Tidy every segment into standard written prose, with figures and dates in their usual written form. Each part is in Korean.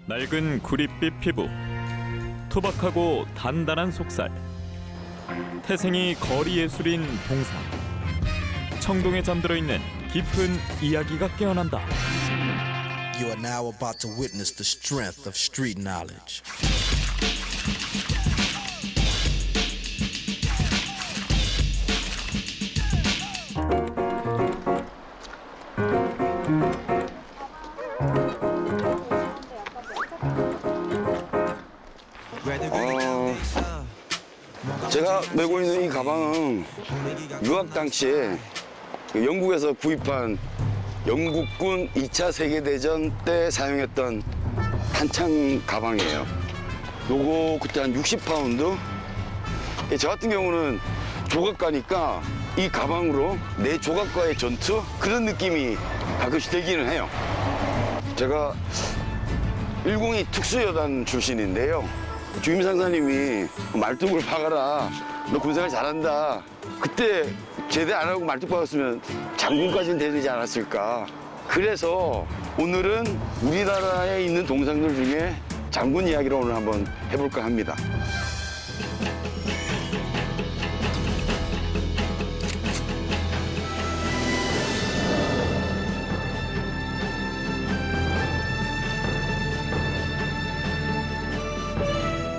낡은 구릿빛 피부, 투박하고 단단한 속살, 태생이 거리 예술인 동상. 청동에 잠들어 있는 깊은 이야기가 깨어난다. You are now about to witness the strength of street knowledge. 제가 메고 있는 이 가방은 유학 당시에 영국에서 구입한 영국군 2차 세계대전 때 사용했던 한창 가방이에요. 요거 그때 한 60파운드? 저 같은 경우는 조각가니까 이 가방으로 내 조각과의 전투? 그런 느낌이 가끔씩 들기는 해요. 제가 102 특수여단 출신인데요. 주임 상사님이 말뚝을 박아라. 너 군생활 잘한다. 그때 제대 안 하고 말뚝 박았으면 장군까지는 되지 않았을까. 그래서 오늘은 우리나라에 있는 동상들 중에 장군 이야기를 오늘 한번 해볼까 합니다.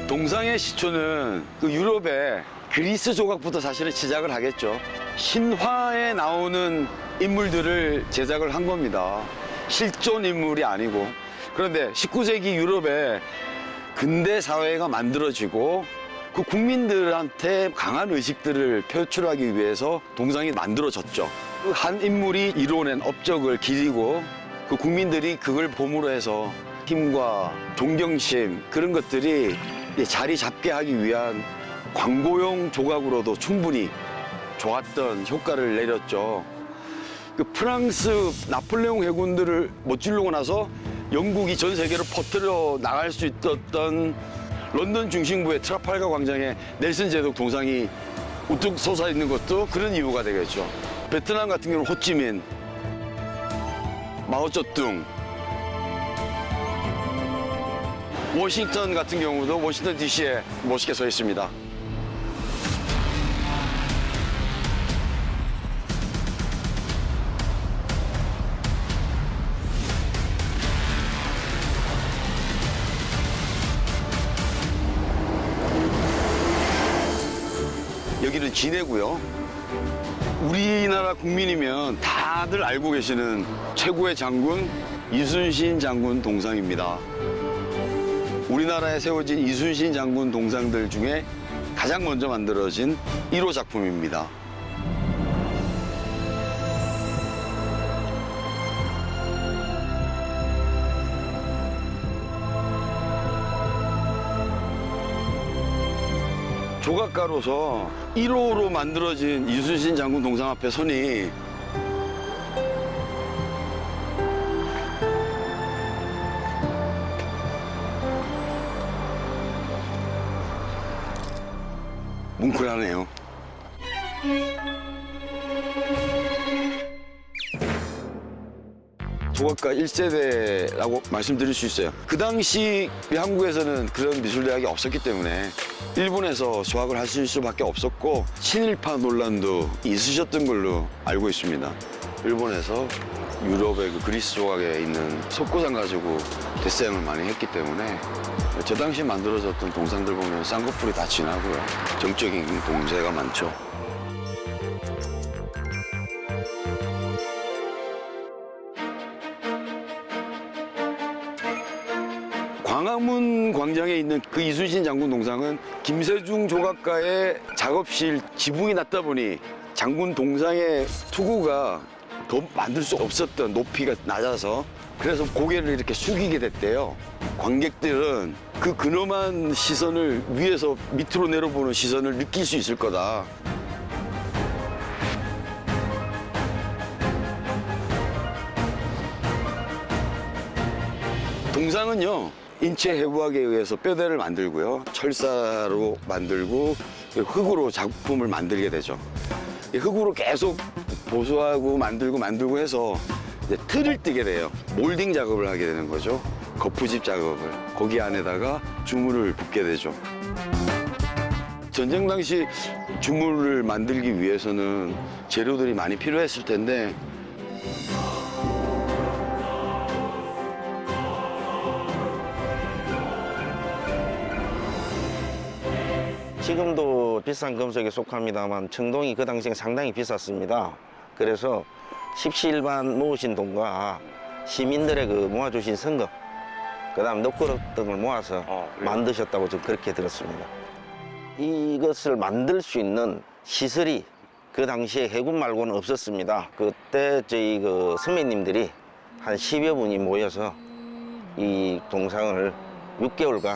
동상의 시초는 그 유럽의 그리스 조각부터 사실은 시작을 하겠죠. 신화에 나오는 인물들을 제작을 한 겁니다. 실존 인물이 아니고. 그런데 19세기 유럽에 근대 사회가 만들어지고 그 국민들한테 강한 의식들을 표출하기 위해서 동상이 만들어졌죠. 그 한 인물이 이뤄낸 업적을 기리고 그 국민들이 그걸 보물로 해서 힘과 존경심 그런 것들이 자리 잡게 하기 위한 광고용 조각으로도 충분히 좋았던 효과를 내렸죠. 그 프랑스 나폴레옹 해군들을 못질르고 나서 영국이 전 세계로 퍼뜨려 나갈 수 있었던 런던 중심부의 트라팔가 광장에 넬슨 제독 동상이 우뚝 솟아 있는 것도 그런 이유가 되겠죠. 베트남 같은 경우는 호찌민, 마오쩌둥, 워싱턴 같은 경우도 워싱턴 DC에 멋있게 서 있습니다. 여기는 진해고요. 우리나라 국민이면 다들 알고 계시는 최고의 장군 이순신 장군 동상입니다. 우리나라에 세워진 이순신 장군 동상들 중에 가장 먼저 만들어진 1호 작품입니다. 조각가로서 1호로 만들어진 이순신 장군 동상 앞에 서니 뭉클하네요. 조각가 1세대라고 말씀드릴 수 있어요. 그 당시 한국에서는 그런 미술대학이 없었기 때문에 일본에서 수학을 하실 수밖에 없었고 친일파 논란도 있으셨던 걸로 알고 있습니다. 일본에서 유럽의 그 그리스 조각에 있는 석고상 가지고 데생을 많이 했기 때문에 저 당시 만들어졌던 동상들 보면 쌍꺼풀이 다 진하고요. 정적인 동세가 많죠. 광화문 광장에 있는 그 이순신 장군 동상은 김세중 조각가의 작업실 지붕이 낮다 보니 장군 동상의 투구가 더 만들 수 없었던 높이가 낮아서 그래서 고개를 이렇게 숙이게 됐대요. 관객들은 그 근엄한 시선을 위에서 밑으로 내려보는 시선을 느낄 수 있을 거다. 동상은요, 인체 해부학에 의해서 뼈대를 만들고요, 철사로 만들고 흙으로 작품을 만들게 되죠. 흙으로 계속 보수하고 만들고 해서 이제 틀을 뜨게 돼요. 몰딩 작업을 하게 되는 거죠. 거푸집 작업을 거기 안에다가 주물을 붓게 되죠. 전쟁 당시 주물을 만들기 위해서는 재료들이 많이 필요했을 텐데 지금도 비싼 금속에 속합니다만 청동이 그 당시에 상당히 비쌌습니다. 그래서 십시일반 모으신 돈과 시민들의 그 모아주신 선거, 그다음 넉그릇 등을 모아서 만드셨다고 좀 그렇게 들었습니다. 이것을 만들 수 있는 시설이 그 당시에 해군 말고는 없었습니다. 그때 저희 그 선배님들이 한 10여 분이 모여서 이 동상을 6개월간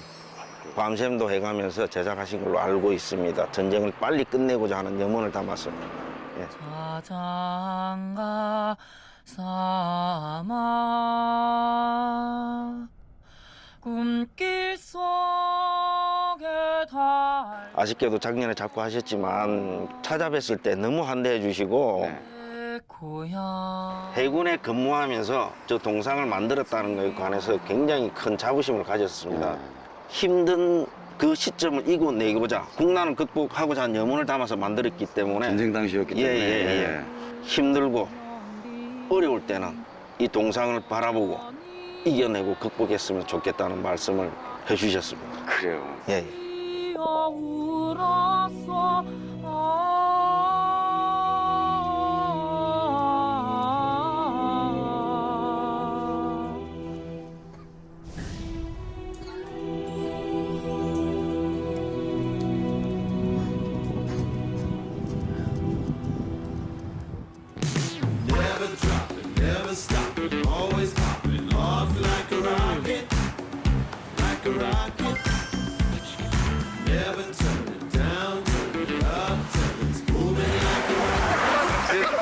밤샘도 해가면서 제작하신 걸로 알고 있습니다. 전쟁을 빨리 끝내고자 하는 염원을 담아서. 예. 자장가 삼아 꿈길 속에 달 아쉽게도 작년에 자꾸 하셨지만 찾아뵀을 때 너무 환대해 주시고 고향 해군에 근무하면서 저 동상을 만들었다는 것에 관해서 굉장히 큰 자부심을 가졌습니다. 힘든 그 시점을 이겨내고자 국난을 극복하고자 한 염원을 담아서 만들었기 때문에 전쟁 당시였기 때문에 예. 힘들고 어려울 때는 이 동상을 바라보고 이겨내고 극복했으면 좋겠다는 말씀을 해주셨습니다. 그래요. 예. 울었어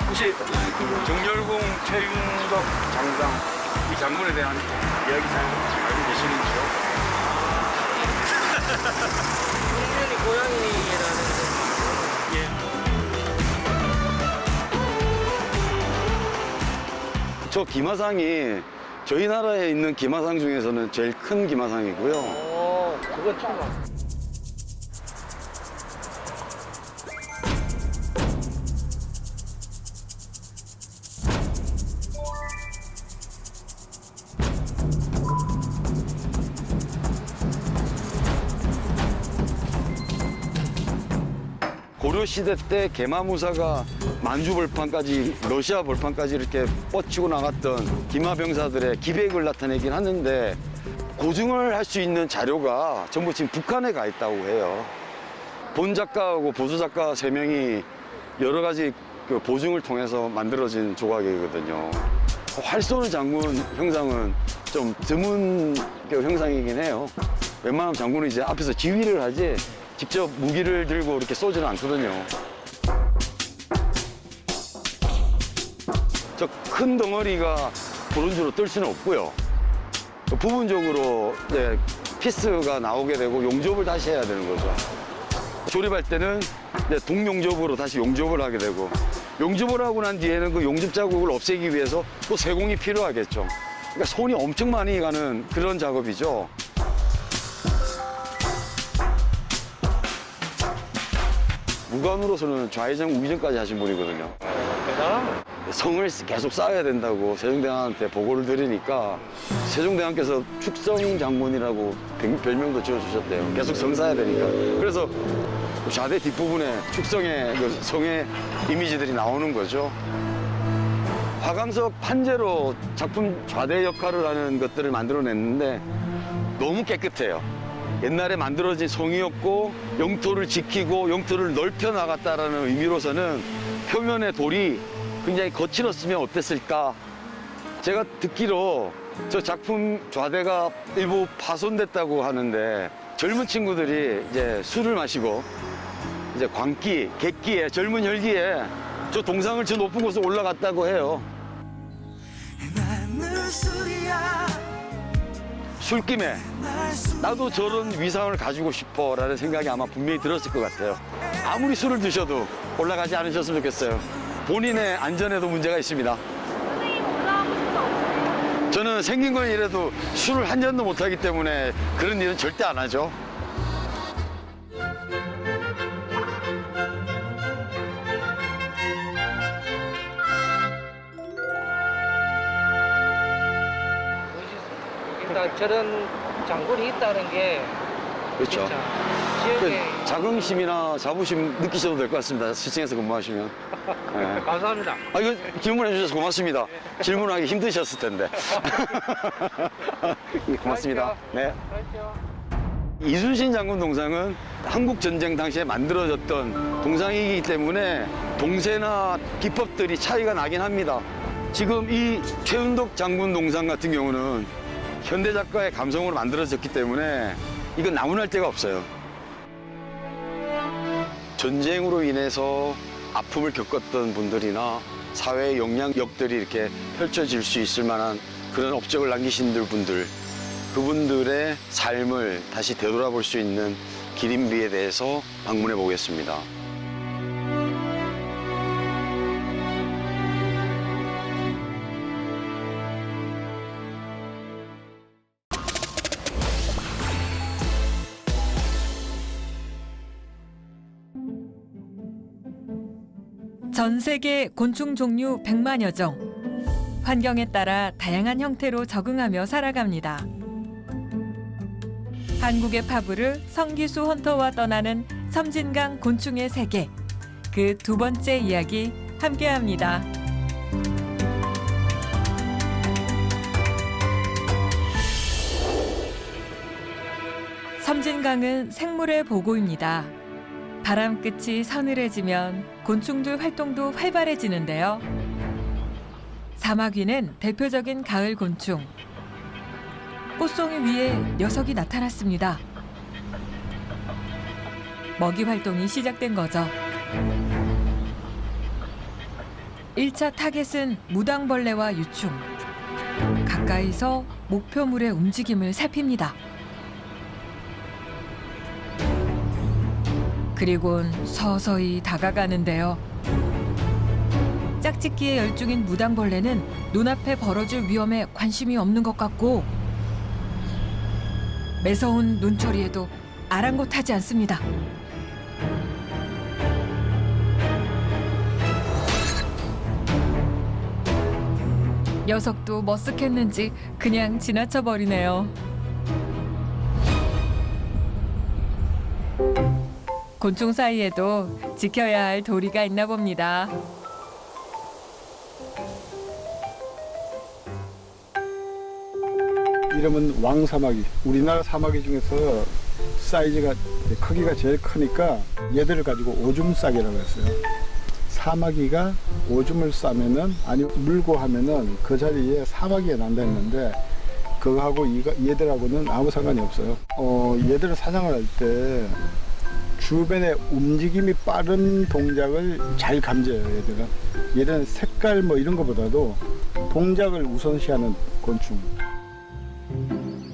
혹시 정렬공 최윤덕 장상 이 장군에 대한 이야기 잘 알고 계시는지요? 국민이 고향이라는 저 기마상이 저희 나라에 있는 기마상 중에서는 제일 큰 기마상이고요. 그건 처음 봤어. 고려 시대 때 개마무사가 만주 벌판까지 러시아 벌판까지 이렇게 뻗치고 나갔던 기마병사들의 기백을 나타내긴 하는데 고증을 할 수 있는 자료가 전부 지금 북한에 가 있다고 해요. 본 작가하고 보수 작가 3명이 여러 가지 그 보증을 통해서 만들어진 조각이거든요. 활 쏘는 장군 형상은 좀 드문 그 형상이긴 해요. 웬만하면 장군은 이제 앞에서 지휘를 하지 직접 무기를 들고 이렇게 쏘지는 않거든요. 저 큰 덩어리가 브론즈로 뜰 수는 없고요. 부분적으로 이제 피스가 나오게 되고 용접을 다시 해야 되는 거죠. 조립할 때는 이제 동용접으로 다시 용접을 하게 되고 용접을 하고 난 뒤에는 그 용접 자국을 없애기 위해서 또 세공이 필요하겠죠. 그러니까 손이 엄청 많이 가는 그런 작업이죠. 무관으로서는 좌회전, 우회전까지 하신 분이거든요. 성을 계속 쌓아야 된다고 세종대왕한테 보고를 드리니까 세종대왕께서 축성장군이라고 별명도 지어주셨대요. 계속 성 쌓아야 되니까. 그래서 좌대 뒷부분에 축성의 그 성의 이미지들이 나오는 거죠. 화강석 판재로 작품 좌대 역할을 하는 것들을 만들어냈는데 너무 깨끗해요. 옛날에 만들어진 성이었고 영토를 지키고 영토를 넓혀 나갔다라는 의미로서는 표면의 돌이 굉장히 거칠었으면 어땠을까. 제가 듣기로 저 작품 좌대가 일부 파손됐다고 하는데 젊은 친구들이 이제 술을 마시고 이제 광기, 객기에 젊은 혈기에 저 동상을 저 높은 곳에 올라갔다고 해요. 술김에 나도 저런 위상을 가지고 싶어라는 생각이 아마 분명히 들었을 것 같아요. 아무리 술을 드셔도 올라가지 않으셨으면 좋겠어요. 본인의 안전에도 문제가 있습니다. 선생님 올라가고 싶지 않으세요? 저는 생긴 건 이래도 술을 한 잔도 못 하기 때문에 그런 일은 절대 안 하죠. 일단 저런 장군이 있다는 게 그렇죠. 진짜 지역에 그 자긍심이나 자부심 느끼셔도 될 것 같습니다. 시청에서 근무하시면. 네. 감사합니다. 아, 이거 질문해 주셔서 고맙습니다. 질문하기 힘드셨을 텐데. 고맙습니다. 네. 그렇죠. 이순신 장군 동상은 한국 전쟁 당시에 만들어졌던 동상이기 때문에 동세나 기법들이 차이가 나긴 합니다. 지금 이 최은덕 장군 동상 같은 경우는 현대 작가의 감성으로 만들어졌기 때문에 이건 나무날 데가 없어요. 전쟁으로 인해서 아픔을 겪었던 분들이나 사회의 영향력들이 이렇게 펼쳐질 수 있을 만한 그런 업적을 남기신 분들, 그분들의 삶을 다시 되돌아볼 수 있는 기린비에 대해서 방문해 보겠습니다. 전 세계 곤충 종류 100만여 종. 환경에 따라 다양한 형태로 적응하며 살아갑니다. 한국의 파브르 성기수 헌터와 떠나는 섬진강 곤충의 세계. 그 두 번째 이야기 함께합니다. 섬진강은 생물의 보고입니다. 바람 끝이 서늘해지면 곤충들 활동도 활발해지는데요. 사마귀는 대표적인 가을 곤충. 꽃송이 위에 녀석이 나타났습니다. 먹이 활동이 시작된 거죠. 1차 타겟은 무당벌레와 유충. 가까이서 목표물의 움직임을 살핍니다. 그리곤 서서히 다가가는데요. 짝짓기에 열중인 무당벌레는 눈앞에 벌어질 위험에 관심이 없는 것 같고 매서운 눈초리에도 아랑곳하지 않습니다. 녀석도 머쓱했는지 그냥 지나쳐버리네요. 곤충 사이에도 지켜야 할 도리가 있나 봅니다. 이름은 왕사마귀. 우리나라 사마귀 중에서 사이즈가 크기가 제일 크니까 얘들을 가지고 오줌 싸기라고 했어요. 사마귀가 오줌을 싸면은 아니 물고 하면은 그 자리에 사마귀가 난다 했는데 그거하고 얘들하고는 아무 상관이 없어요. 얘들을 사냥을 할 때 주변의 움직임이 빠른 동작을 잘 감지해요. 얘들은 색깔 뭐 이런 것보다도 동작을 우선시하는 곤충.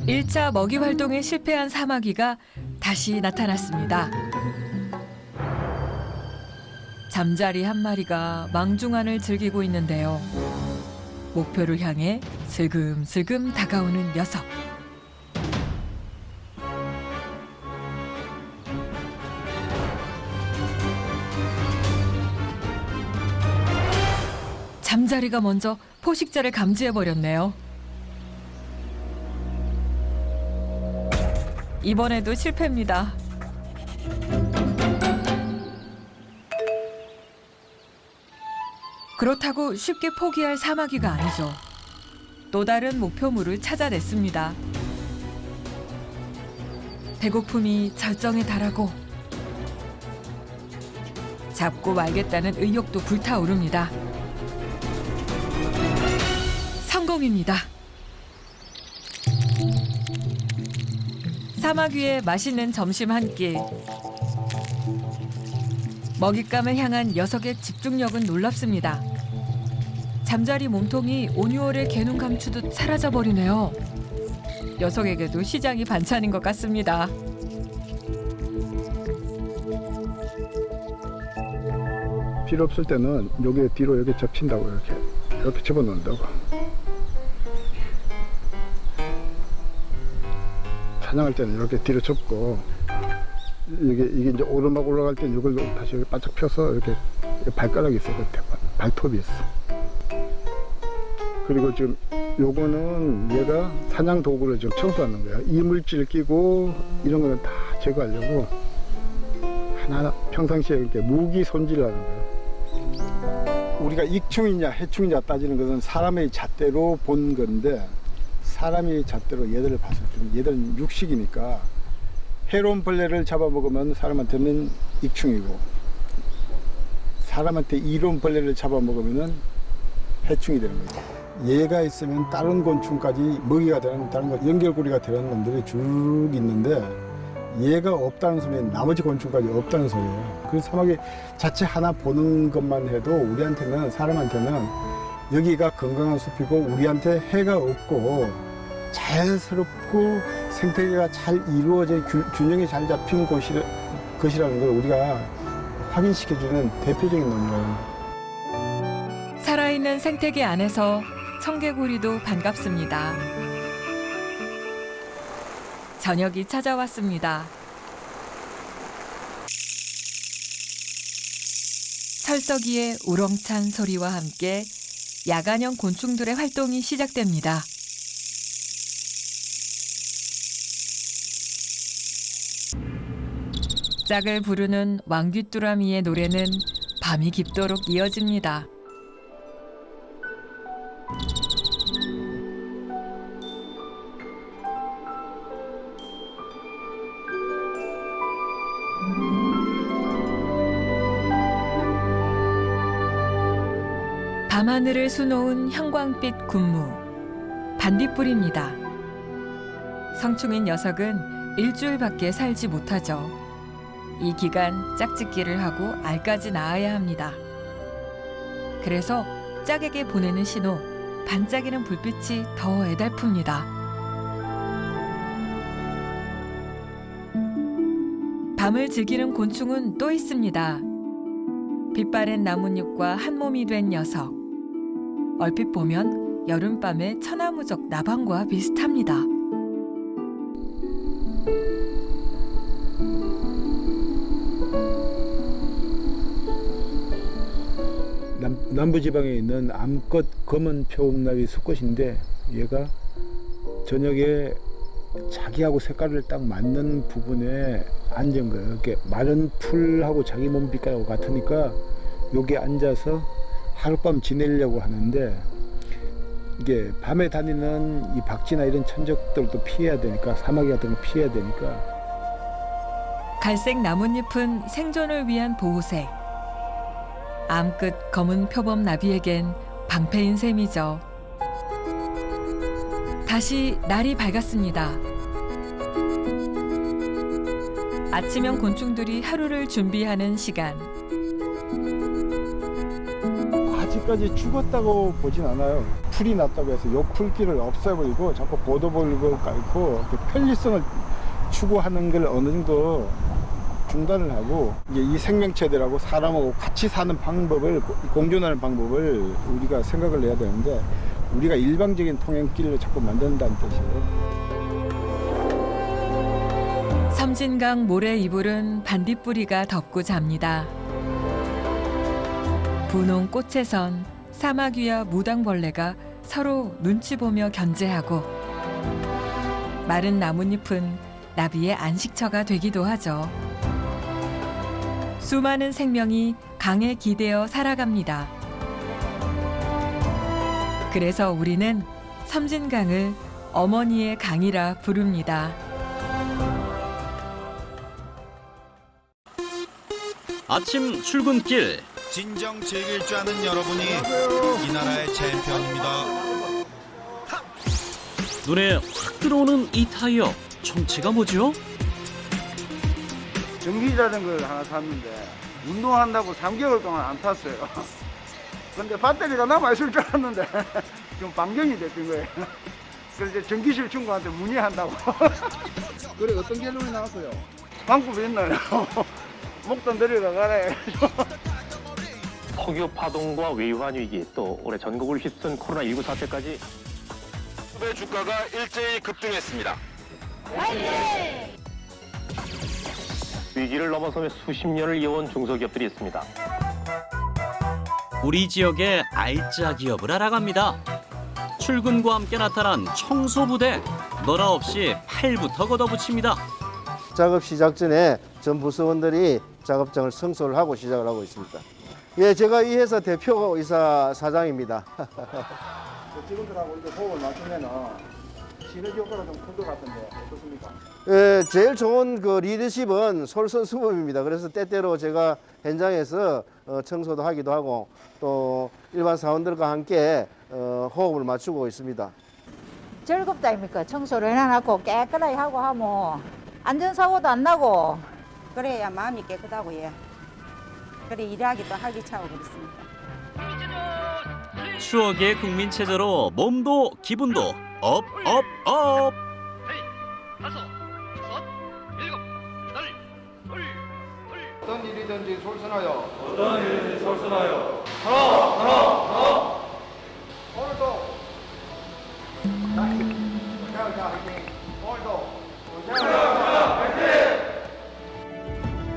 1차 먹이 활동에 실패한 사마귀가 다시 나타났습니다. 잠자리 한 마리가 망중한을 즐기고 있는데요. 목표를 향해 슬금슬금 다가오는 녀석. 잠자리가 먼저 포식자를 감지해버렸네요. 이번에도 실패입니다. 그렇다고 쉽게 포기할 사마귀가 아니죠. 또 다른 목표물을 찾아냈습니다. 배고픔이 절정에 달하고 잡고 말겠다는 의욕도 불타오릅니다. 성공입니다. 사마귀의 맛있는 점심 한 끼. 먹잇감을 향한 녀석의 집중력은 놀랍습니다. 잠자리 몸통이 오뉴얼의 개눈 감추듯 사라져버리네요. 녀석에게도 시장이 반찬인 것 같습니다. 필요 없을 때는 여기 뒤로 이렇게 접친다고 이렇게 집어넣는다고. 찬양할 때는 이렇게 뒤로 접고 이게 이제 오르막 올라갈 때는 이걸 다시 이렇게 바짝 펴서 이렇게 발가락이 있어요. 그 발톱이 있어. 그리고 지금 요거는 얘가 사냥 도구를 지금 청소하는 거야. 이물질 끼고 이런 거는 다 제거하려고 하나하나 평상시에 이렇게 무기 손질을 하는 거예요. 우리가 익충이냐 해충이냐 따지는 것은 사람의 잣대로 본 건데 사람이 잣대로 얘들을 봤을 때 얘들은 육식이니까 해로운 벌레를 잡아먹으면 사람한테는 익충이고 사람한테 이로운 벌레를 잡아먹으면 해충이 되는 거죠. 얘가 있으면 다른 곤충까지 먹이가 되는 다른 거 연결고리가 되는 놈들이 쭉 있는데 얘가 없다는 소리는 나머지 곤충까지 없다는 소리예요. 그 사막에 자체 하나 보는 것만 해도 우리한테는 사람한테는 여기가 건강한 숲이고 우리한테 해가 없고 자연스럽고 생태계가 잘 이루어져 균형이 잘 잡힌 것이라는 걸 우리가 확인시켜주는 대표적인 논문이에요. 살아있는 생태계 안에서 청개구리도 반갑습니다. 저녁이 찾아왔습니다. 철석이의 우렁찬 소리와 함께 야간형 곤충들의 활동이 시작됩니다. 짝을 부르는 왕귀뚜라미의 노래는 밤이 깊도록 이어집니다. 밤하늘을 수놓은 형광빛 군무, 반딧불입니다. 성충인 녀석은 일주일밖에 살지 못하죠. 이 기간 짝짓기를 하고 알까지 낳아야 합니다. 그래서 짝에게 보내는 신호, 반짝이는 불빛이 더 애달픕니다. 밤을 즐기는 곤충은 또 있습니다. 빛바랜 나뭇잎과 한 몸이 된 녀석. 얼핏 보면 여름밤의 천하무적 나방과 비슷합니다. 남부지방에 있는 암컷 검은 표홍나비 수컷인데 얘가 저녁에 자기하고 색깔을 딱 맞는 부분에 앉은 거예요. 이렇게 마른 풀하고 자기 몸 빛깔하고 같으니까 여기 앉아서 하룻밤 지내려고 하는데 이게 밤에 다니는 이 박쥐나 이런 천적들도 피해야 되니까 사마귀 같은 거 피해야 되니까 갈색 나뭇잎은 생존을 위한 보호색. 암끝 검은 표범 나비에겐 방패인 셈이죠. 다시 날이 밝았습니다. 아침형 곤충들이 하루를 준비하는 시간. 아직까지 죽었다고 보진 않아요. 풀이 났다고 해서 요 풀기를 없애버리고 자꾸 보도벌고 깔고 편리성을 추구하는 걸 어느 정도 중단을 하고 이제 이 생명체들하고 사람하고 같이 사는 방법을 공존하는 방법을 우리가 생각을 해야 되는데 우리가 일방적인 통행길을 자꾸 만든다는 뜻이에요. 섬진강 모래 이불은 반딧불이가 덮고 잡니다. 분홍 꽃에선 사마귀와 무당벌레가 서로 눈치 보며 견제하고 마른 나뭇잎은 나비의 안식처가 되기도 하죠. 수많은 생명이 강에 기대어 살아갑니다. 그래서 우리는 섬진강을 어머니의 강이라 부릅니다. 아침 출근길. 진정 즐길 줄 아는 여러분이 이 나라의 챔피언입니다. 눈에 확 들어오는 이 타이어. 정체가 뭐죠? 전기 자전거를 하나 샀는데 운동한다고 3개월 동안 안 탔어요. 근데 배터리가 남아있을 줄 알았는데 좀 반경이 됐던 거예요. 그래서 이제 전기실 친구한테 문의한다고. 그래 어떤 결론이 나왔어요? 방법이 있나요? 목돈 내려가 가래. 석유 파동과 외환 위기, 또 올해 전국을 휩쓴 코로나19 사태까지 의 주가가 일제히 급등했습니다. 위기를 넘어서며 수십 년을 이어온 중소기업들이 있습니다. 우리 지역의 알짜 기업을 알아갑니다. 출근과 함께 나타난 청소부대. 너라 없이 팔부터 걷어붙입니다. 작업 시작 전에 전 부서원들이 작업장을 청소를 하고 시작을 하고 있습니다. 예, 제가 이 회사 대표이사 사장입니다. 직원들하고 이제 호흡을 맞추면은 시너지 효과가 좀 클 것 같은데 어떻습니까? 예, 제일 좋은 그 리더십은 솔선수범입니다. 그래서 때때로 제가 현장에서 청소도 하기도 하고 또 일반 사원들과 함께 호흡을 맞추고 있습니다. 즐겁다 아닙니까? 청소를 해놔놓고 깨끗하게 하고 하면 안전사고도 안 나고 그래야 마음이 깨끗하고 예. 그래 일하기도 활기차고 그렇습니다. 추억의 국민 체제로 몸도 기분도 업, 업, 업. 어떤 일이든지 솔선하여 오늘도 오늘도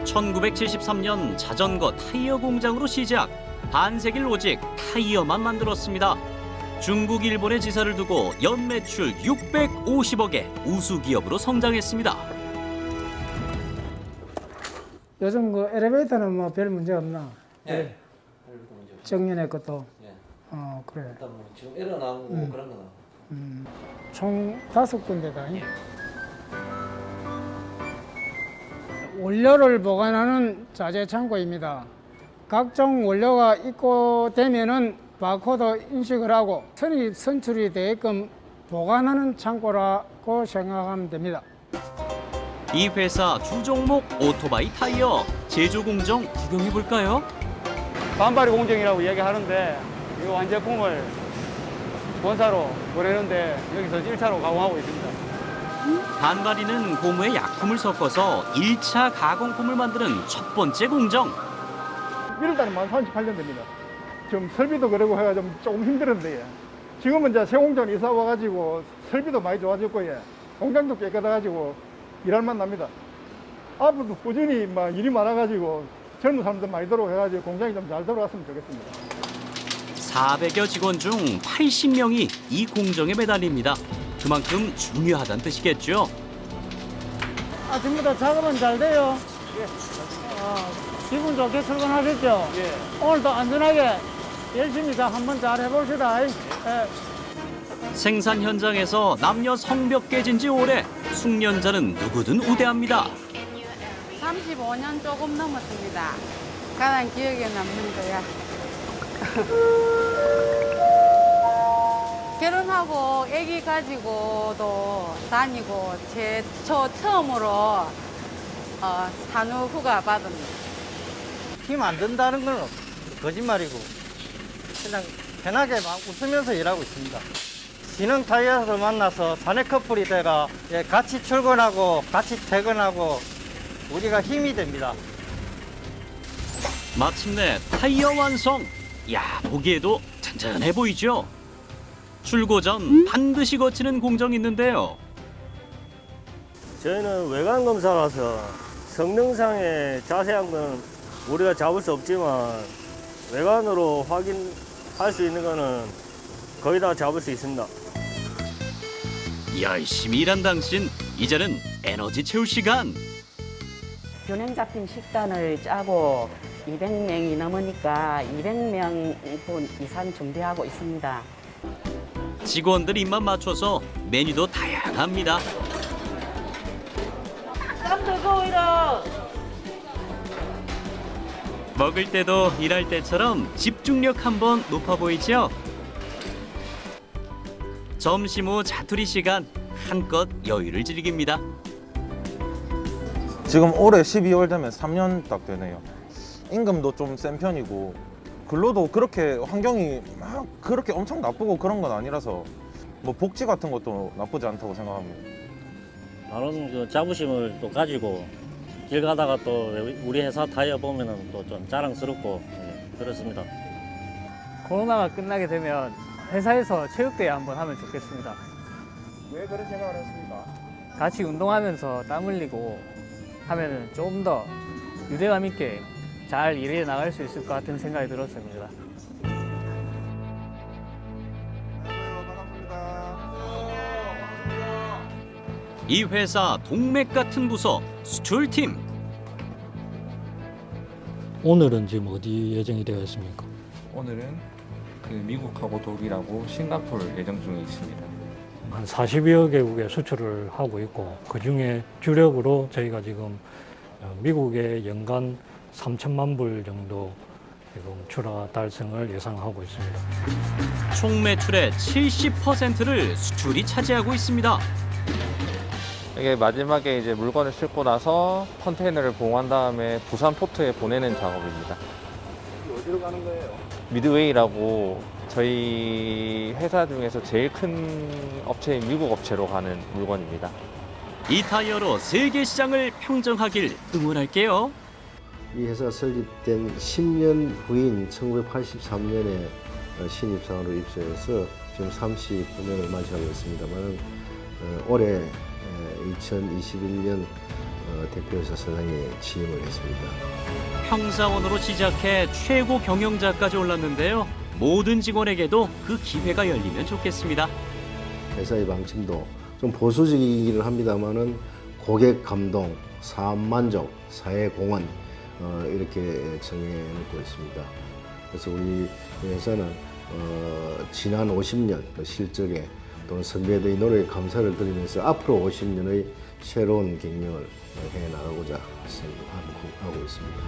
1973년 자전거 타이어 공장으로 시작. 반세기를 오직 타이어만 만들었습니다. 중국, 일본에 지사를 두고 연 매출 650억의 우수 기업으로 성장했습니다. 요즘 그 엘리베이터는 뭐 별 문제 없나? 네. 정년의 것도. 그래. 일단 뭐 지금 에러 나오고 그런 거는. 총 5군데다. 원료를 보관하는 자재 창고입니다. 각종 원료가 입고되면은 바코드 인식을 하고 선출이 되게끔 보관하는 창고라고 생각하면 됩니다. 이 회사 주 종목 오토바이 타이어 제조 공정 구경해 볼까요? 반발이 공정이라고 얘기하는데 이 완제품을 본사로 보내는데 여기서 1차로 가공하고 있습니다. 반발이는 고무에 약품을 섞어서 1차 가공품을 만드는 첫 번째 공정. 1월달에 38년 됩니다. 좀 설비도 그러고 해가 조금 힘들었는데 지금은 이제 새 공장 이사 와가지고 설비도 많이 좋아졌고 공장도 깨끗해가지고 일할만 납니다. 앞으로도 꾸준히 막 일이 많아가지고 젊은 사람들 많이 들어오해가지고 공장이 좀 잘 돌아갔으면 좋겠습니다. 400여 직원 중 80명이 이 공정에 매달립니다. 그만큼 중요하다는 뜻이겠죠. 아침부터 작업은 잘 돼요. 기분 좋게 출근하셨죠? 오늘도 안전하게 열심히 한번 잘 해봅시다. 생산 현장에서 남녀 성벽 깨진 지 오래. 숙련자는 누구든 우대합니다. 35년 조금 넘었습니다. 가장 기억에 남는 거야. 결혼하고 아기 가지고도 다니고 처음으로 산후 휴가 받습니다. 힘 안 든다는 건 거짓말이고 그냥 편하게 막 웃으면서 일하고 있습니다. 신흥 타이어에서 만나서 사내 커플이 돼가 같이 출근하고 같이 퇴근하고 우리가 힘이 됩니다. 마침내 타이어 완성. 야, 보기에도 튼튼해 보이죠? 출고 전 반드시 거치는 공정이 있는데요. 저희는 외관 검사라서 성능상의 자세한 건 우리가 잡을 수 없지만 외관으로 확인할 수 있는 거는 거의 다 잡을 수 있습니다. 열심히 일한 당신, 이제는 에너지 채울 시간. 균형 잡힌 식단을 짜고 200명이 넘으니까 200명 이상 준비하고 있습니다. 직원들 입맛 맞춰서 메뉴도 다양합니다. 먹을 때도 일할 때처럼 집중력 한번 높아 보이죠? 점심 후 자투리 시간, 한껏 여유를 즐깁니다. 지금 올해 12월 되면 3년 딱 되네요. 임금도 좀 센 편이고 근로도 그렇게 환경이 막 그렇게 엄청 나쁘고 그런 건 아니라서 뭐 복지 같은 것도 나쁘지 않다고 생각합니다. 나름 그 자부심을 또 가지고 길 가다가 또 우리 회사 타이어 보면은 또 좀 자랑스럽고 그렇습니다. 코로나가 끝나게 되면 회사에서 체육대회 한번 하면 좋겠습니다. 왜 그런 생각을 했습니까? 같이 운동하면서 땀 흘리고 하면은 좀 더 유대감 있게 잘 일해 나갈 수 있을 것 같은 생각이 들었습니다. 이 회사 동맥 같은 부서 수출팀. 오늘은 지금 어디 예정이 되어 있습니까? 오늘은 그 미국하고 독일하고 싱가포르 예정 중에 있습니다. 한 40여 개국에 수출을 하고 있고 그중에 주력으로 저희가 지금 미국에 연간 3천만 불 정도 지금 출하 달성을 예상하고 있습니다. 총 매출의 70%를 수출이 차지하고 있습니다. 이게 마지막에 이제 물건을 싣고 나서 컨테이너를 봉한 다음에 부산 포트에 보내는 작업입니다. 어디로 가는 거예요? 미드웨이라고 저희 회사 중에서 제일 큰 업체인 미국 업체로 가는 물건입니다. 이 타이어로 세계 시장을 평정하길 응원할게요. 이 회사 설립된 10년 후인 1983년에 신입사원으로 입사해서 지금 39년을 맞이하고 있습니다만 올해 2021년 대표이사 사장에 취임을 했습니다. 평사원으로 시작해 최고 경영자까지 올랐는데요. 모든 직원에게도 그 기회가 열리면 좋겠습니다. 회사의 방침도 좀 보수적이기는 합니다만은 고객 감동, 사업 만족, 사회 공헌 이렇게 정해놓고 있습니다. 그래서 우리 회사는 지난 50년 실적에 또는 선배들의 노력에 감사를 드리면서 앞으로 50년의 새로운 경영을 해나가고자 하고 있습니다.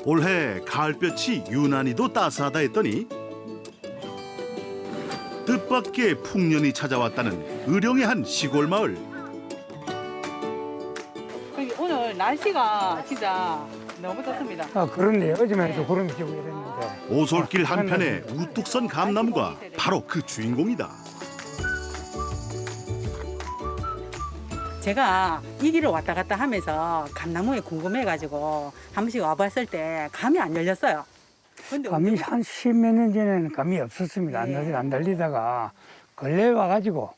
올해 가을볕이 유난히도 따스하다 했더니 뜻밖의 풍년이 찾아왔다는 의령의 한 시골 마을. 오늘 날씨가 진짜 너무 좋습니다. 아, 그렇네요. 어제만 해도 구름이 지고 이랬는데. 오솔길 한편에 우뚝 선 감나무가 바로 그 주인공이다. 제가 이 길을 왔다 갔다 하면서 감나무에 궁금해가지고 한 번씩 와봤을 때 감이 안 열렸어요. 근데 감이 한 10몇 년 전에는 감이 없었습니다. 안 달리다가 근래 와가지고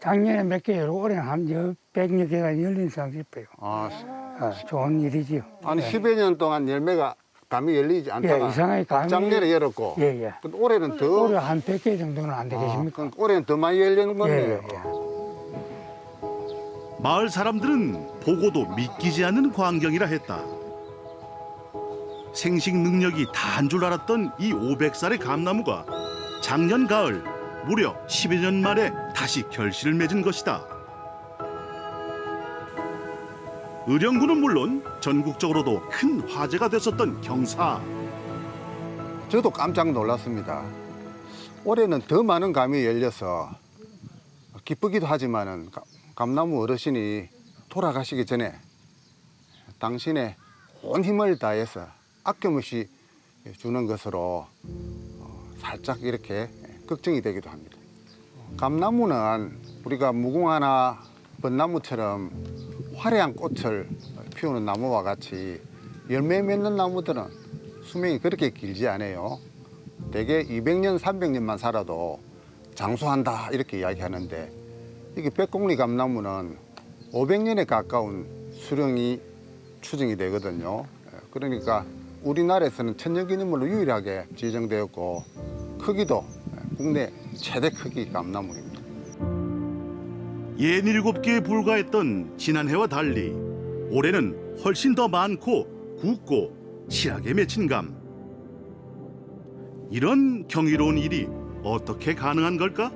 작년에 몇 개 열고 올해는 한 100여 개가 열린 사람도 있어요. 좋은 일이지요. 아니 10여 년 동안 열매가 감이 열리지 않다가 이상하게 감이 작년에 열었고 올해는 더 올해 한 100개 정도는 안 되겠습니까? 올해는 더 많이 열리는 거네요. 마을 사람들은 보고도 믿기지 않는 광경이라 했다. 생식 능력이 다한 줄 알았던 이 500살의 감나무가 작년 가을 무려 10여 년 만에 다시 결실을 맺은 것이다. 의령군은 물론 전국적으로도 큰 화제가 됐었던 경사. 저도 깜짝 놀랐습니다. 올해는 더 많은 감이 열려서 기쁘기도 하지만은 감나무 어르신이 돌아가시기 전에 당신의 온 힘을 다해서 아낌없이 주는 것으로 살짝 이렇게 걱정이 되기도 합니다. 감나무는 우리가 무궁화나 벚나무처럼 화려한 꽃을 피우는 나무와 같이 열매 맺는 나무들은 수명이 그렇게 길지 않아요. 대개 200년, 300년만 살아도 장수한다 이렇게 이야기하는데 이게 백곡리 감나무는 500년에 가까운 수령이 추정이 되거든요. 그러니까 우리나라에서는 천연기념물로 유일하게 지정되었고 크기도 국내 최대 크기 감나무입니다. 67개에 불과했던 지난해와 달리 올해는 훨씬 더 많고 굵고 실하게 맺힌 감. 이런 경이로운 일이 어떻게 가능한 걸까?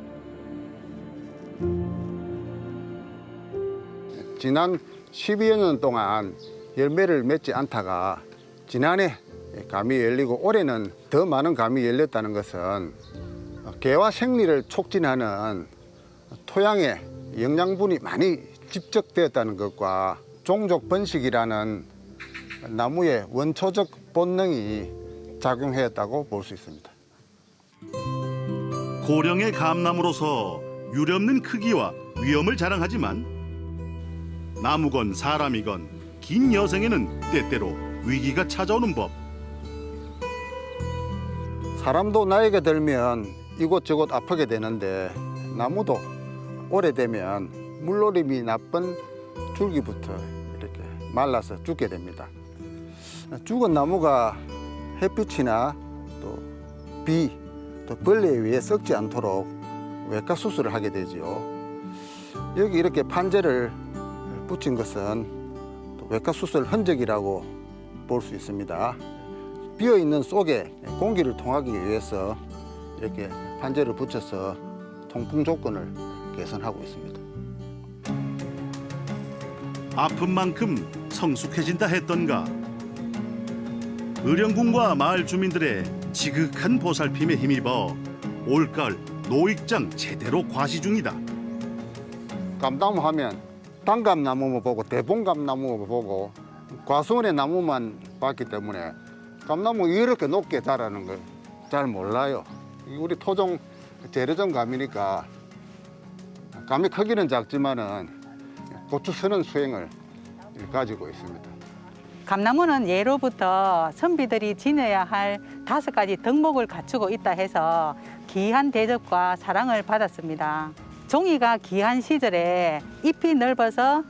지난 12여 년 동안 열매를 맺지 않다가 지난해 감이 열리고 올해는 더 많은 감이 열렸다는 것은 개화 생리를 촉진하는 토양에 영양분이 많이 집적되었다는 것과 종족 번식이라는 나무의 원초적 본능이 작용했다고 볼 수 있습니다. 고령의 감나무로서 유례없는 크기와 위엄을 자랑하지만 나무건 사람이건 긴 여생에는 때때로 위기가 찾아오는 법. 사람도 나이가 들면 이곳저곳 아프게 되는데 나무도 오래되면 물놀림이 나쁜 줄기부터 이렇게 말라서 죽게 됩니다. 죽은 나무가 햇빛이나 또 비, 또 벌레에 의해 썩지 않도록 외과 수술을 하게 되지요. 여기 이렇게 판재를 붙인 것은 또 외과 수술 흔적이라고 볼 수 있습니다. 비어 있는 속에 공기를 통하기 위해서 이렇게 판재를 붙여서 통풍 조건을 개선하고 있습니다. 아픈 만큼 성숙해진다 했던가. 의령군과 마을 주민들의 지극한 보살핌에 힘입어 올가을 노익장 제대로 과시 중이다. 감나무 하면 단감나무만 보고 대봉감나무만 보고 과수원의 나무만 봤기 때문에 감나무 이렇게 높게 자라는 걸 잘 몰라요. 우리 토종 재래종 감이니까 감의 크기는 작지만은 고추 서는 수행을 가지고 있습니다. 감나무는 예로부터 선비들이 지녀야 할 5가지 덕목을 갖추고 있다 해서 귀한 대접과 사랑을 받았습니다. 종이가 귀한 시절에 잎이 넓어서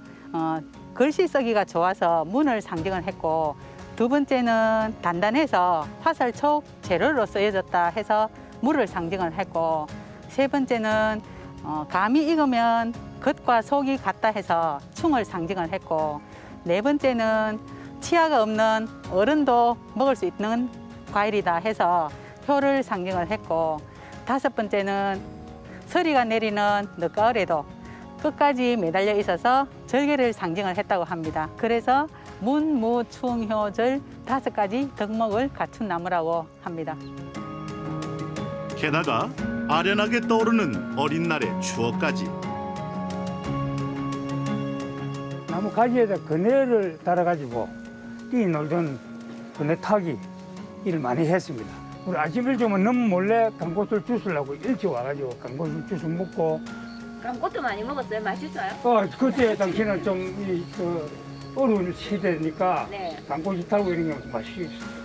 글씨 쓰기가 좋아서 문을 상징을 했고, 두 번째는 단단해서 화살촉 재료로 쓰여졌다 해서 물을 상징을 했고, 세 번째는 감이 익으면 겉과 속이 같다 해서 충을 상징을 했고, 네 번째는 치아가 없는 어른도 먹을 수 있는 과일이다 해서 효를 상징을 했고, 다섯 번째는 서리가 내리는 늦가을에도 끝까지 매달려 있어서 절개를 상징을 했다고 합니다. 그래서 문, 무, 충, 효, 절 5가지 덕목을 갖춘 나무라고 합니다. 게다가 아련하게 떠오르는 어린 날의 추억까지. 나무 가지에다 그네를 달아가지고 뛰놀던 그네 타기 일을 많이 했습니다. 우리 아침 일찍은 너무 몰래 감꽃을 주스려고 일찍 와가지고 감꽃을 주스 먹고. 감꽃도 많이 먹었어요? 맛있어요? 그때 당시는 좀 어려운 시대니까 네. 감꽃이 타고 이런 게 맛있어요.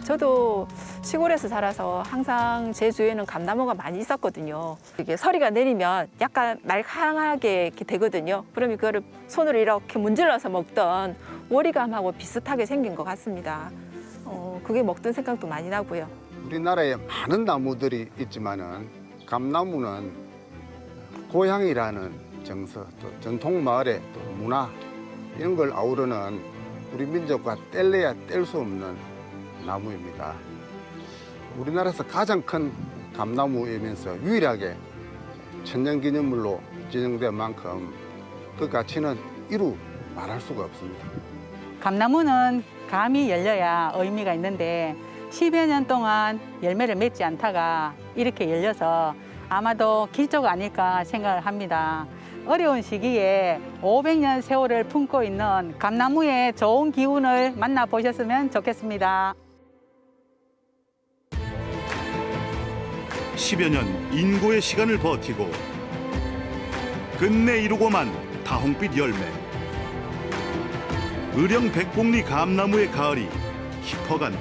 저도 시골에서 자라서 항상 제 주위에는 감나무가 많이 있었거든요. 이게 서리가 내리면 약간 말캉하게 이렇게 되거든요. 그러면 그거를 손으로 이렇게 문질러서 먹던 워리감하고 비슷하게 생긴 것 같습니다. 그게 먹던 생각도 많이 나고요. 우리나라에 많은 나무들이 있지만은 감나무는 고향이라는 정서, 또 전통 마을의 또 문화 이런 걸 아우르는 우리 민족과 뗄래야 뗄 수 없는 나무입니다. 우리나라에서 가장 큰 감나무이면서 유일하게 천년기념물로 지정된 만큼 그 가치는 이루 말할 수가 없습니다. 감나무는 감이 열려야 의미가 있는데 10여 년 동안 열매를 맺지 않다가 이렇게 열려서 아마도 기적 아닐까 생각을 합니다. 어려운 시기에 500년 세월을 품고 있는 감나무의 좋은 기운을 만나보셨으면 좋겠습니다. 10여 년 인고의 시간을 버티고 끝내 이루고만 다홍빛 열매. 의령 백봉리 감나무의 가을이 깊어간다.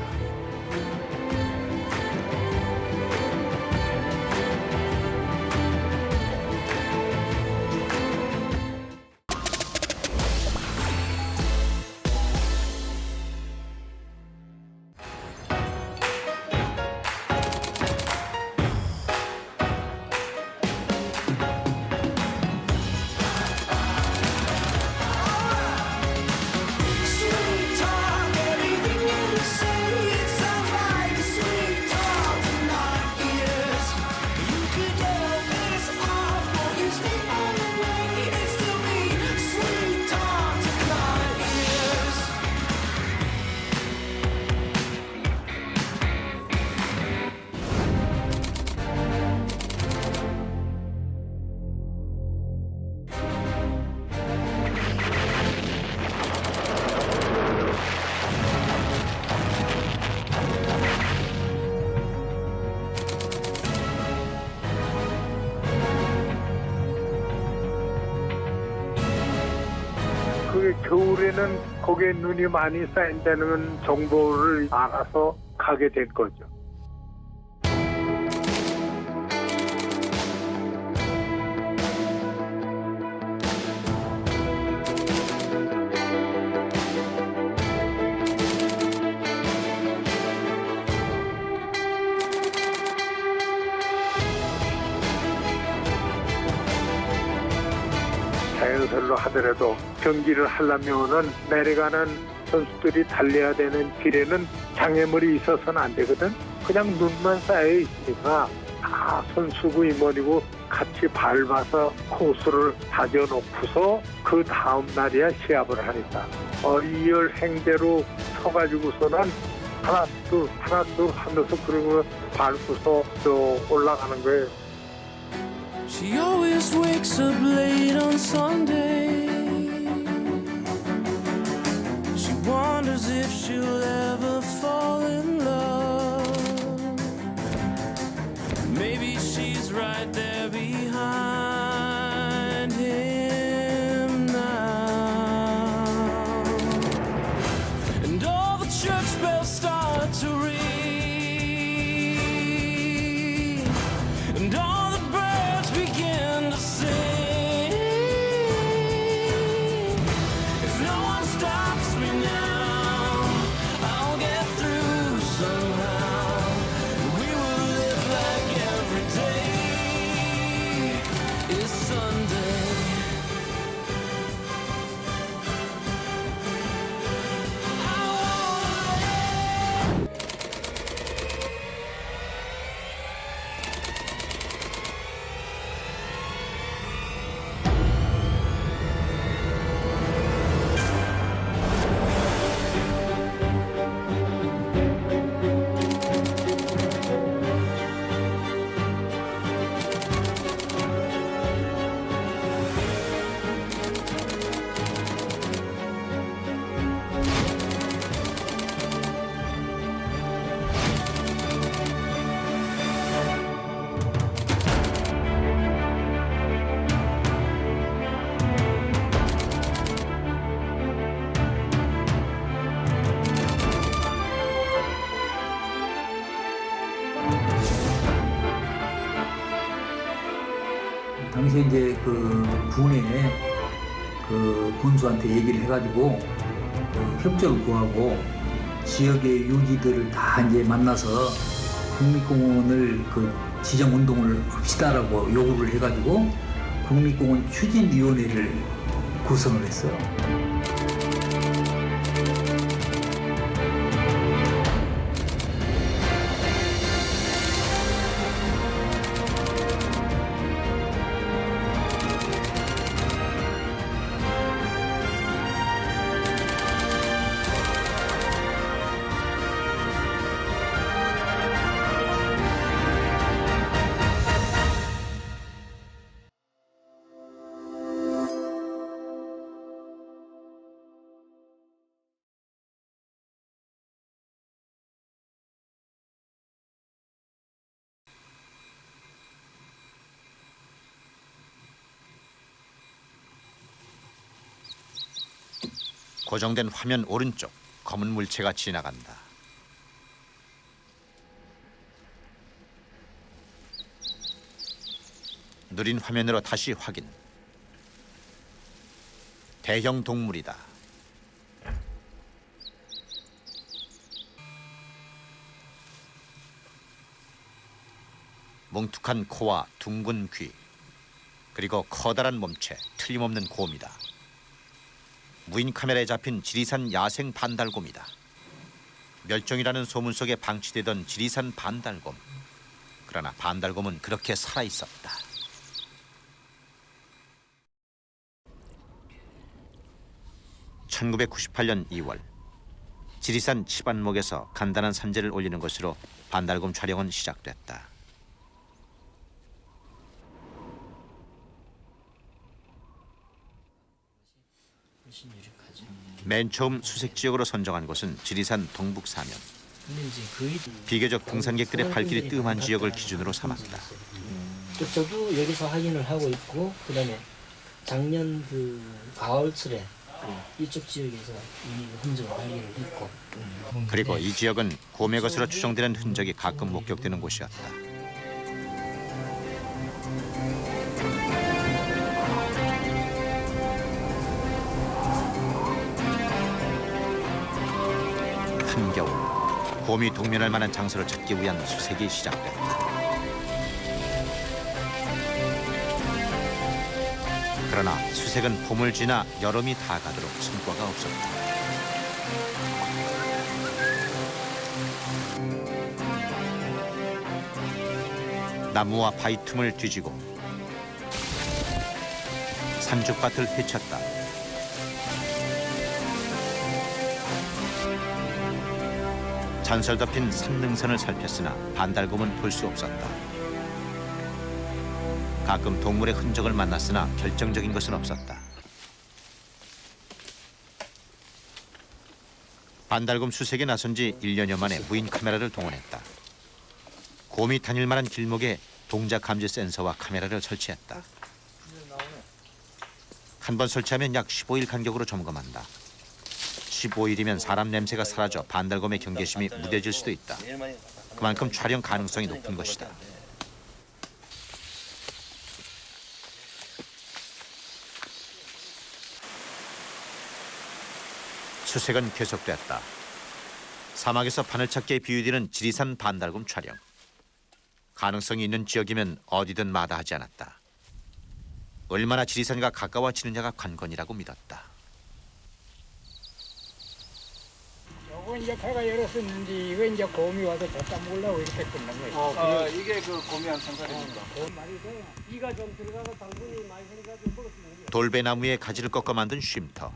Sweet talk, anything you say. 그게 겨울에는 거기에 눈이 많이 쌓인다는 정보를 알아서 가게 된 거죠. 자연설로 하더라도 경기를 하려면은 내려가는 선수들이 달려야 되는 길에는 장애물이 있어서는 안 되거든. 그냥 눈만 쌓여 있으니까 다 선수고 임원이고 같이 밟아서 코스를 다져놓고서 그 다음 날이야 시합을 하니까 어리열 행대로 서가지고서는 하나 둘 하면서 그러고 밟고서 또 올라가는 거예요. She always wakes up late on Sunday. She wonders if she'll ever fall in love. Maybe she's right there behind him now. And all the church bells start to ring. And all the birds begin to sing. If no one stops me now, I'll get through somehow. We will live like every day is Sunday. 당시에 이제 그 군에 그 군수한테 얘기를 해가지고 그 협조를 구하고 지역의 유지들을 다 이제 만나서 국립공원을 그 지정 운동을 합시다라고 요구를 해가지고 국립공원 추진위원회를 구성을 했어요. 고정된 화면 오른쪽 검은 물체가 지나간다. 느린 화면으로 다시 확인. 대형 동물이다. 뭉툭한 코와 둥근 귀, 그리고 커다란 몸체, 틀림없는 곰이다. 무인 카메라에 잡힌 지리산 야생 반달곰이다. 멸종이라는 소문 속에 방치되던 지리산 반달곰. 그러나 반달곰은 그렇게 살아있었다. (1998년 2월) 지리산 치반목에서 간단한 산재를 올리는 것으로 반달곰 촬영은 시작됐다. 맨 처음 수색 지역으로 선정한 곳은 지리산 동북 사면. 비교적 등산객들의 발길이 뜸한 지역을 기준으로 삼았다. 저도 여기서 확인을 하고 있고, 그다음에 작년 그 가을철에 이쪽 지역에서 이 흔적을 발견을 했고 그리고 이 지역은 곰의 것으로 추정되는 흔적이 가끔 목격되는 곳이었다. 한겨울 곰이 동면할 만한 장소를 찾기 위한 수색이 시작됐다. 그러나 수색은 봄을 지나 여름이 다가도록 성과가 없었다. 나무와 바위 틈을 뒤지고 산죽밭을 헤쳤다. 전설 덮인 산능선을 살폈으나 반달곰은 볼 수 없었다. 가끔 동물의 흔적을 만났으나 결정적인 것은 없었다. 반달곰 수색에 나선 지 1년여 만에 무인 카메라를 동원했다. 곰이 다닐 만한 길목에 동작 감지 센서와 카메라를 설치했다. 한 번 설치하면 약 15일 간격으로 점검한다. 15일이면 사람 냄새가 사라져 반달곰의 경계심이 무뎌질 수도 있다. 그만큼 촬영 가능성이 높은 것이다. 수색은 계속됐다. 사막에서 바늘찾기에 비유되는 지리산 반달곰 촬영. 가능성이 있는 지역이면 어디든 마다하지 않았다. 얼마나 지리산과 가까워지느냐가 관건이라고 믿었다. 요거 이제 배가 열었었는지 이거 이제 곰이 와서 뱉다 먹으려고 이렇게 끝난 거예요. 이게 그 곰이한 생살입니다. 말이죠. 이가 좀 들어가고 당분이 많이 생겨가지고 먹을 수 있는 게. 돌배나무에 가지를 꺾어 만든 쉼터.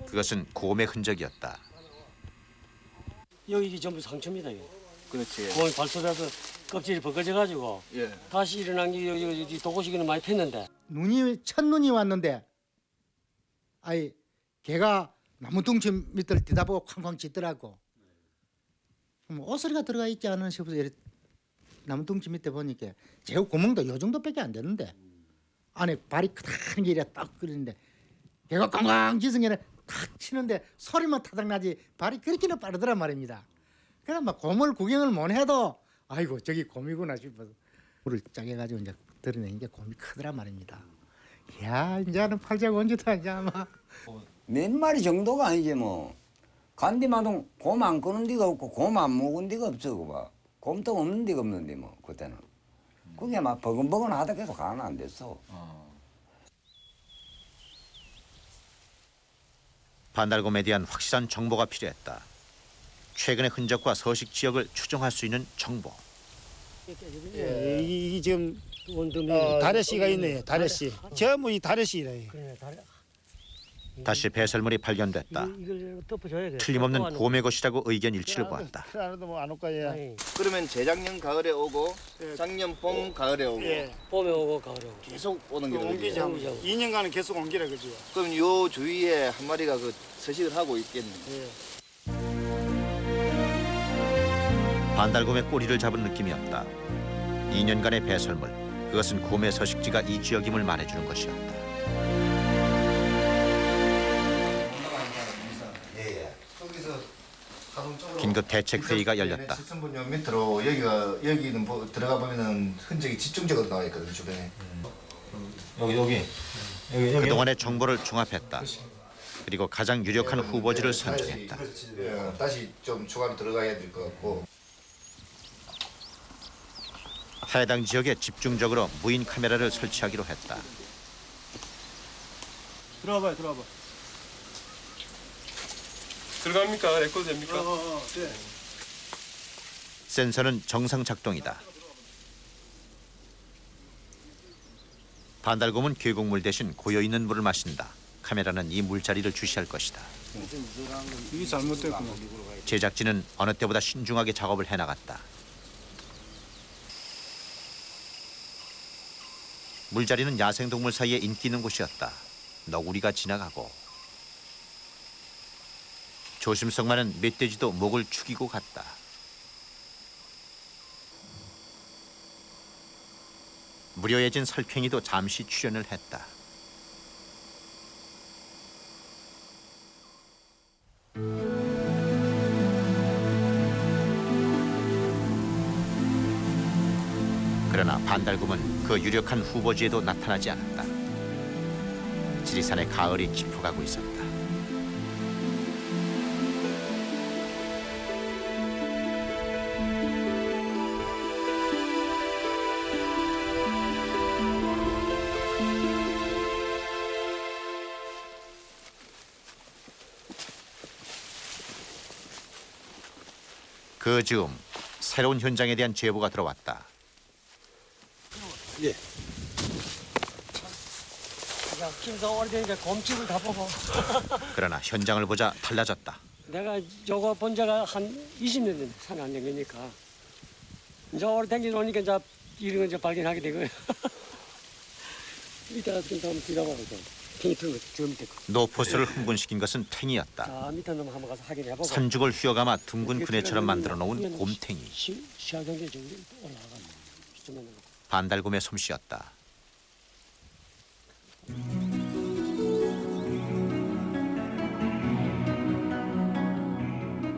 그것은 곰의 흔적이었다. 여기 전부 상처입니다. 이거. 그렇지. 곰이 발소리라서 껍질이 벗겨져가지고 다시 일어난 게 여기 도고시기는 많이 폈는데 첫눈이 왔는데 아이 개가 나무 둥치 밑을 뒤다보고 쾅쾅 짖더라고. 옷소리가 들어가 있지 않은 싶어서 나무 둥치 밑에 보니까 제가 구멍도 요 정도밖에 안 되는데 안에 발이 크다란 게 이래 딱 끓이는데 개가 꽝꽝 짖은 게 탁 치는데 소리만 타닥 나지 발이 그렇게나 빠르더란 말입니다. 그래 막 곰을 구경을 못 해도 아이고 저기 곰이구나 싶어서 물을 짜게 가지고 이제 드러내는 게 곰이 크더란 말입니다. 야 이제는 팔자고 언제도 이제 아마 몇 마리 정도가 아니지 뭐. 간디마동 곰 안 끄는 데가 없고 곰 안 먹은 데가 없어. 봐. 곰도 없는 데가 없는데 뭐 그때는. 그게 막 버근버근 하다 계속 가는 안 됐어. 반달곰에 대한 확실한 정보가 필요했다. 최근의 흔적과 서식 지역을 추정할 수 있는 정보. 이 지금 다래씨가 있네요. 다래씨. 전부 이 다래씨래. 다시 배설물이 발견됐다. 이걸 덮어줘야겠다. 틀림없는 곰의 것이라고 의견 일치를 보았다. 그래도 뭐 안 올 거야. 그러면 재작년 가을에 오고 작년 봄 가을에 오고 봄에 오고 가을에 오고 계속 오는 게 옮기죠. 2년간은 계속 옮기라 그죠. 그럼 요 주위에 한 마리가 그 서식을 하고 있겠네. 반달곰의 꼬리를 잡은 느낌이었다. 2년간의 배설물, 그것은 곰의 서식지가 이 지역임을 말해주는 것이었다. 긴급 대책 회의가 열렸다. 시선분요 밑으로 여기는 들어가 보면은 흔적이 집중적으로 나와 있거든 주변에. 여기. 그동안의 정보를 종합했다. 그리고 가장 유력한 후보지를 선정했다. 다시 좀 추가로 들어가야 될 것 같고. 해당 지역에 집중적으로 무인 카메라를 설치하기로 했다. 들어와봐요, 들어와봐. 들어갑니까? 레코드 됩니까? 네. 센서는 정상 작동이다. 반달곰은 계곡물 대신 고여있는 물을 마신다. 카메라는 이 물자리를 주시할 것이다. 이게 잘못됐구나. 제작진은 어느 때보다 신중하게 작업을 해나갔다. 물자리는 야생동물 사이에 인기 있는 곳이었다. 너구리가 지나가고 조심성 많은 멧돼지도 목을 축이고 갔다. 무료해진 설팽이도 잠시 출연을 했다. 그러나 반달곰은 그 유력한 후보지에도 나타나지 않았다. 지리산의 가을이 깊어가고 있었다. 그 즈음 새로운 현장에 대한 제보가 들어왔다. 예. 야, 김사 오래되니까 곰집을 다 뽑아. 그러나 현장을 보자 달라졌다. 내가 저거 본 지가 한 20년 전 산에 안 댕기니까 이제 오래댕기다 보니까 이제 이런 거 이제 발견하게 되고요. 이따가 김사 한번 들어가보자. 팽이 튼 거, 저 밑에 거. 노포스를 흥분시킨 것은 팽이였다. 자, 밑에 놈 한번 가서 확인해보고. 산죽을 휘어감아 둥근 그네처럼 만들어 놓은 곰탱이. 시야경계 저기 올라가네. 반달곰의 솜씨였다.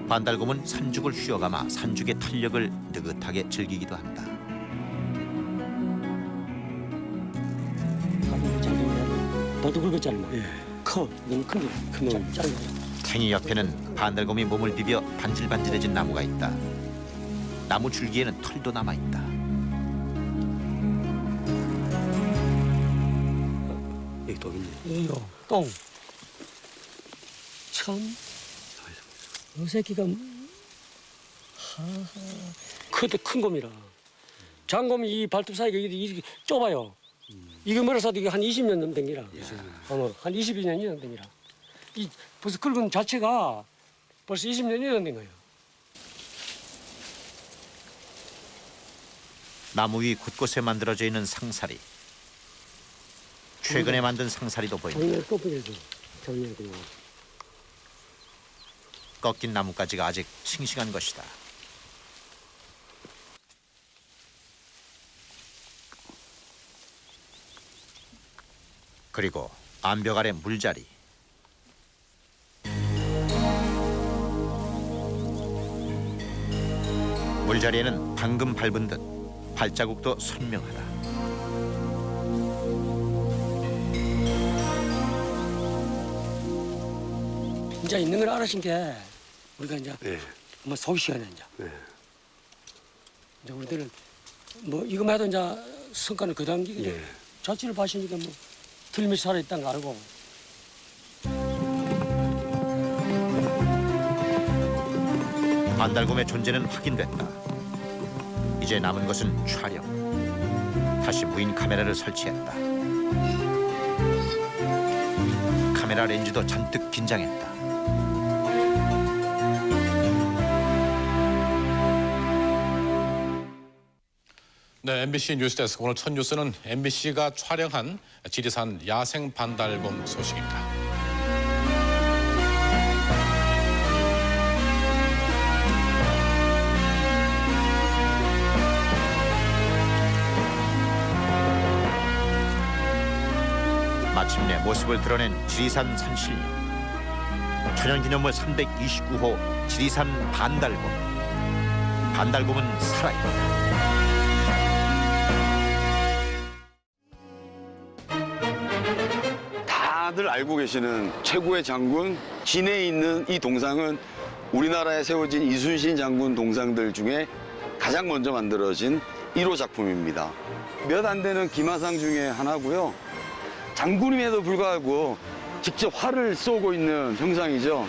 반달곰은 산죽을 휘어감아 산죽의 탄력을 느긋하게 즐기기도 한다. 너도 굵었잖아. 커. 너무 큰 놈. 짧은 거. 탱이 옆에는 반달곰이 몸을 비벼 반질반질해진 나무가 있다. 나무 줄기에는 털도 남아있다. 여기 똥 있네. 이거 똥. 참. 이 새끼가 큰 곰이라. 장곰이 이 발톱 사이가 이게 좁아요. 이거 멀어서도 이게 한 20년 넘 댕기라. 한 22년이 넘 댕기라. 이 벌써 긁은 자체가 벌써 20년이 넘는 거예요. 나무 위 곳곳에 만들어져 있는 상사리. 최근에 만든 상사리도 보인다. 작년 껍질에서 작년 그거. 꺾인 나뭇가지가 아직 싱싱한 것이다. 그리고 암벽 아래 물자리. 물자리에는 방금 밟은 듯 발자국도 선명하다. 이제 있는 걸 알아신 게 우리가 이제 뭐 소위 시간에 이제. 이제 우리들은 뭐 이거만 해도 이제 성과는 그 단계거든요. 자취를 봐시니까 뭐 틀림없이 살아있다는 거 알고. 반달곰의 존재는 확인됐다. 이제 남은 것은 촬영. 다시 무인 카메라를 설치했다. 카메라 렌즈도 잔뜩 긴장했다. 네, MBC 뉴스데스크 오늘 첫 뉴스는 MBC가 촬영한 지리산 야생 반달곰 소식입니다. 마침내 모습을 드러낸 지리산 산신령. 천연기념물 329호 지리산 반달곰. 반달곰은 살아있다. 다들 알고 계시는 최고의 장군 진해에 있는 이 동상은 우리나라에 세워진 이순신 장군 동상들 중에 가장 먼저 만들어진 1호 작품입니다. 몇 안 되는 기마상 중에 하나고요. 장군임에도 불구하고 직접 활을 쏘고 있는 형상이죠.